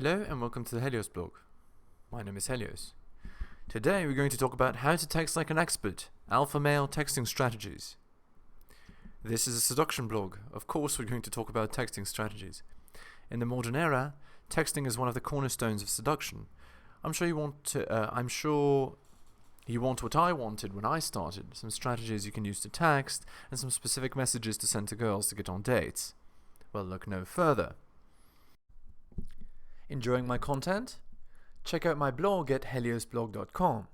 Hello and welcome to the Heliosblog. My name is Helios. Today we're going to talk about how to text like an expert, alpha male texting strategies. This is a seduction blog. Of course we're going to talk about texting strategies. In the modern era, texting is one of the cornerstones of seduction. I'm sure you want what I wanted when I started, some strategies you can use to text and some specific messages to send to girls to get on dates. Well, look no further. Enjoying my content? Check out my blog at heliosblog.com.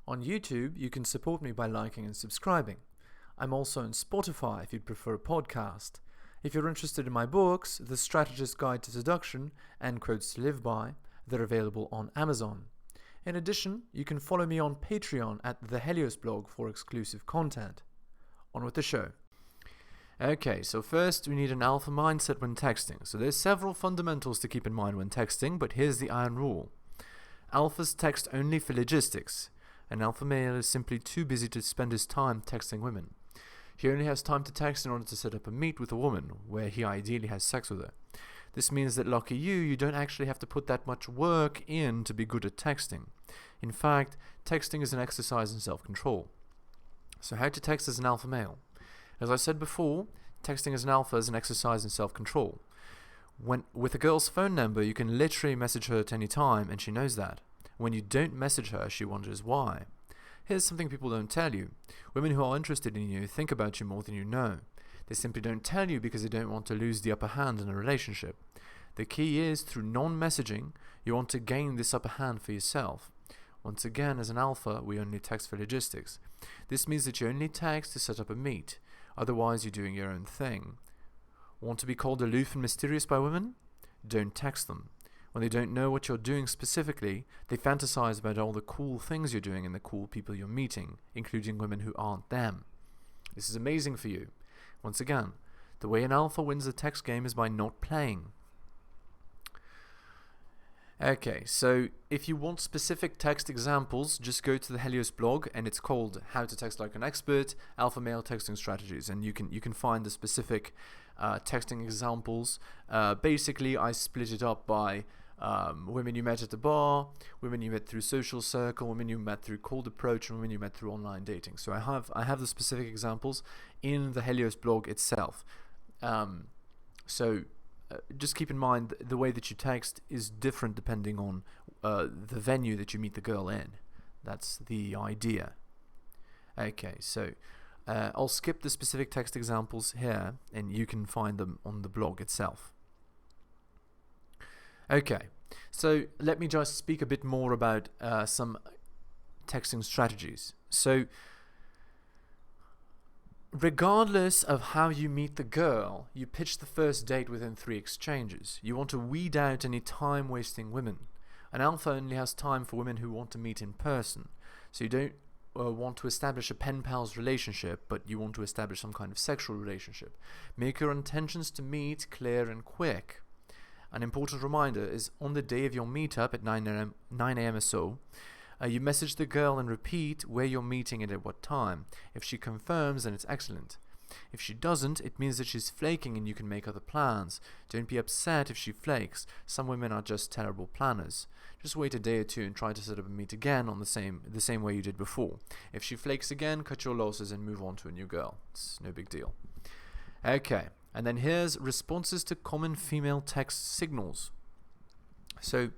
On YouTube, you can support me by liking and subscribing. I'm also on Spotify if you'd prefer a podcast. If you're interested in my books, The Strategist Guide to Seduction and Quotes to Live By, they're available on Amazon. In addition, you can follow me on Patreon at theheliosblog for exclusive content. On with the show. Okay, so first we need an alpha mindset when texting. So there's several fundamentals to keep in mind when texting, but here's the iron rule. Alphas text only for logistics. An alpha male is simply too busy to spend his time texting women. He only has time to text in order to set up a meet with a woman, where he ideally has sex with her. This means that lucky you don't actually have to put that much work in to be good at texting. In fact, texting is an exercise in self-control. So how to text as an alpha male? As I said before, texting as an alpha is an exercise in self-control. With a girl's phone number, you can literally message her at any time, and she knows that. When you don't message her, she wonders why. Here's something people don't tell you. Women who are interested in you think about you more than you know. They simply don't tell you because they don't want to lose the upper hand in a relationship. The key is, through non-messaging, you want to gain this upper hand for yourself. Once again, as an alpha, we only text for logistics. This means that you only text to set up a meet. Otherwise, you're doing your own thing. Want to be called aloof and mysterious by women? Don't text them. When they don't know what you're doing specifically, they fantasize about all the cool things you're doing and the cool people you're meeting, including women who aren't them. This is amazing for you. Once again, the way an alpha wins the text game is by not playing. Okay, so if you want specific text examples, just go to the Helios blog, and it's called How to Text Like an Expert, Alpha Male Texting Strategies, and you can find the specific texting examples. Basically, I split it up by women you met at the bar, women you met through social circle, women you met through cold approach, and women you met through online dating. So I have the specific examples in the Helios blog itself. Just keep in mind the way that you text is different depending on the venue that you meet the girl in. That's the idea. Okay, so I'll skip the specific text examples here, and you can find them on the blog itself. Okay, so let me just speak a bit more about some texting strategies. So regardless of how you meet the girl, you pitch the first date within 3 exchanges. You want to weed out any time-wasting women. An alpha only has time for women who want to meet in person. So you don't want to establish a pen pals relationship, but you want to establish some kind of sexual relationship. Make your intentions to meet clear and quick. An important reminder is on the day of your meetup at 9 a.m. or so, you message the girl and repeat where you're meeting and at what time. If she confirms, then it's excellent. If she doesn't, it means that she's flaking and you can make other plans. Don't be upset if she flakes. Some women are just terrible planners. Just wait a day or two and try to set up a meet again on the same way you did before. If she flakes again, cut your losses and move on to a new girl. It's no big deal. Okay, and then here's responses to common female text signals. So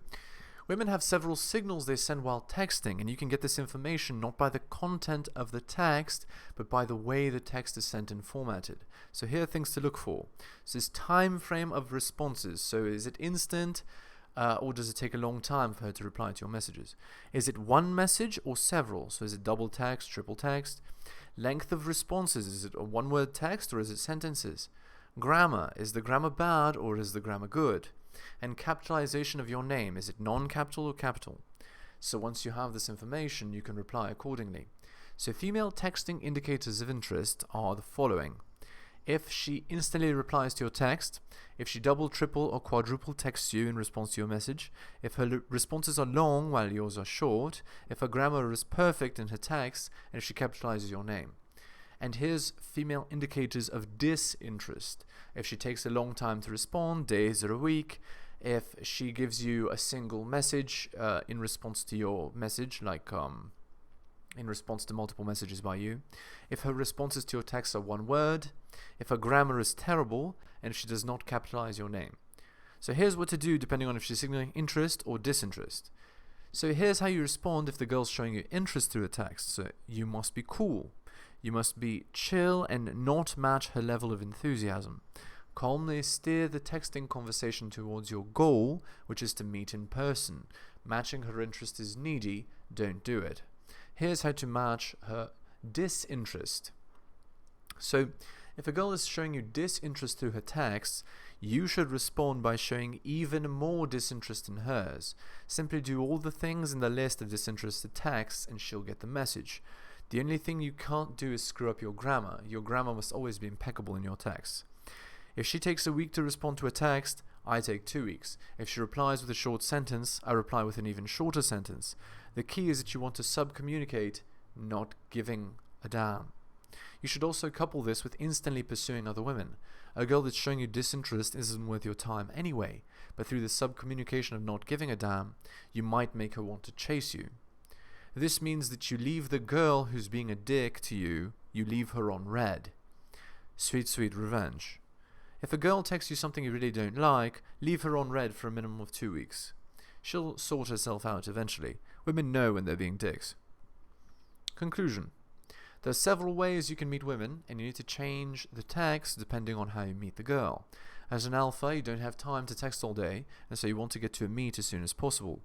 women have several signals they send while texting, and you can get this information not by the content of the text, but by the way the text is sent and formatted. So here are things to look for. So this time frame of responses. So is it instant, or does it take a long time for her to reply to your messages? Is it one message or several? So is it double text, triple text? Length of responses. Is it a one-word text or is it sentences? Grammar. Is the grammar bad or is the grammar good? And capitalization of your name, is it non-capital or capital? So once you have this information, you can reply accordingly. So female texting indicators of interest are the following. If she instantly replies to your text, if she double, triple or quadruple texts you in response to your message, if her responses are long while yours are short, if her grammar is perfect in her text, and if she capitalizes your name. And here's female indicators of disinterest. If she takes a long time to respond, days or a week, If she gives you a single message in response to your message, like in response to multiple messages by you, if her responses to your text are one word, if her grammar is terrible, and if she does not capitalize your name. So here's what to do depending on if she's signaling interest or disinterest. So here's how you respond if the girl's showing you interest through a text. So you must be cool. You must be chill and not match her level of enthusiasm. Calmly steer the texting conversation towards your goal, which is to meet in person. Matching her interest is needy, don't do it. Here's how to match her disinterest. So if a girl is showing you disinterest through her texts, you should respond by showing even more disinterest in hers. Simply do all the things in the list of disinterested texts and she'll get the message. The only thing you can't do is screw up your grammar. Your grammar must always be impeccable in your texts. If she takes a week to respond to a text, I take 2 weeks. If she replies with a short sentence, I reply with an even shorter sentence. The key is that you want to sub-communicate, not giving a damn. You should also couple this with instantly pursuing other women. A girl that's showing you disinterest isn't worth your time anyway, but through the sub-communication of not giving a damn, you might make her want to chase you. This means that you leave the girl who's being a dick to you, you leave her on red. Sweet, sweet revenge. If a girl texts you something you really don't like, leave her on red for a minimum of 2 weeks. She'll sort herself out eventually. Women know when they're being dicks. Conclusion. There are several ways you can meet women, and you need to change the text depending on how you meet the girl. As an alpha, you don't have time to text all day, and so you want to get to a meet as soon as possible.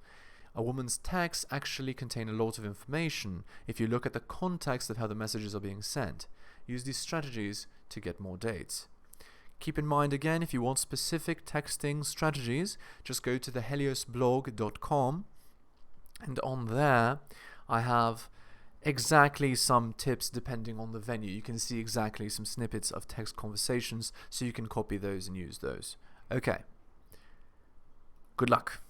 A woman's texts actually contain a lot of information if you look at the context of how the messages are being sent. Use these strategies to get more dates. Keep in mind again, if you want specific texting strategies, just go to theheliosblog.com, and on there I have exactly some tips depending on the venue. You can see exactly some snippets of text conversations, so you can copy those and use those. Okay. Good luck.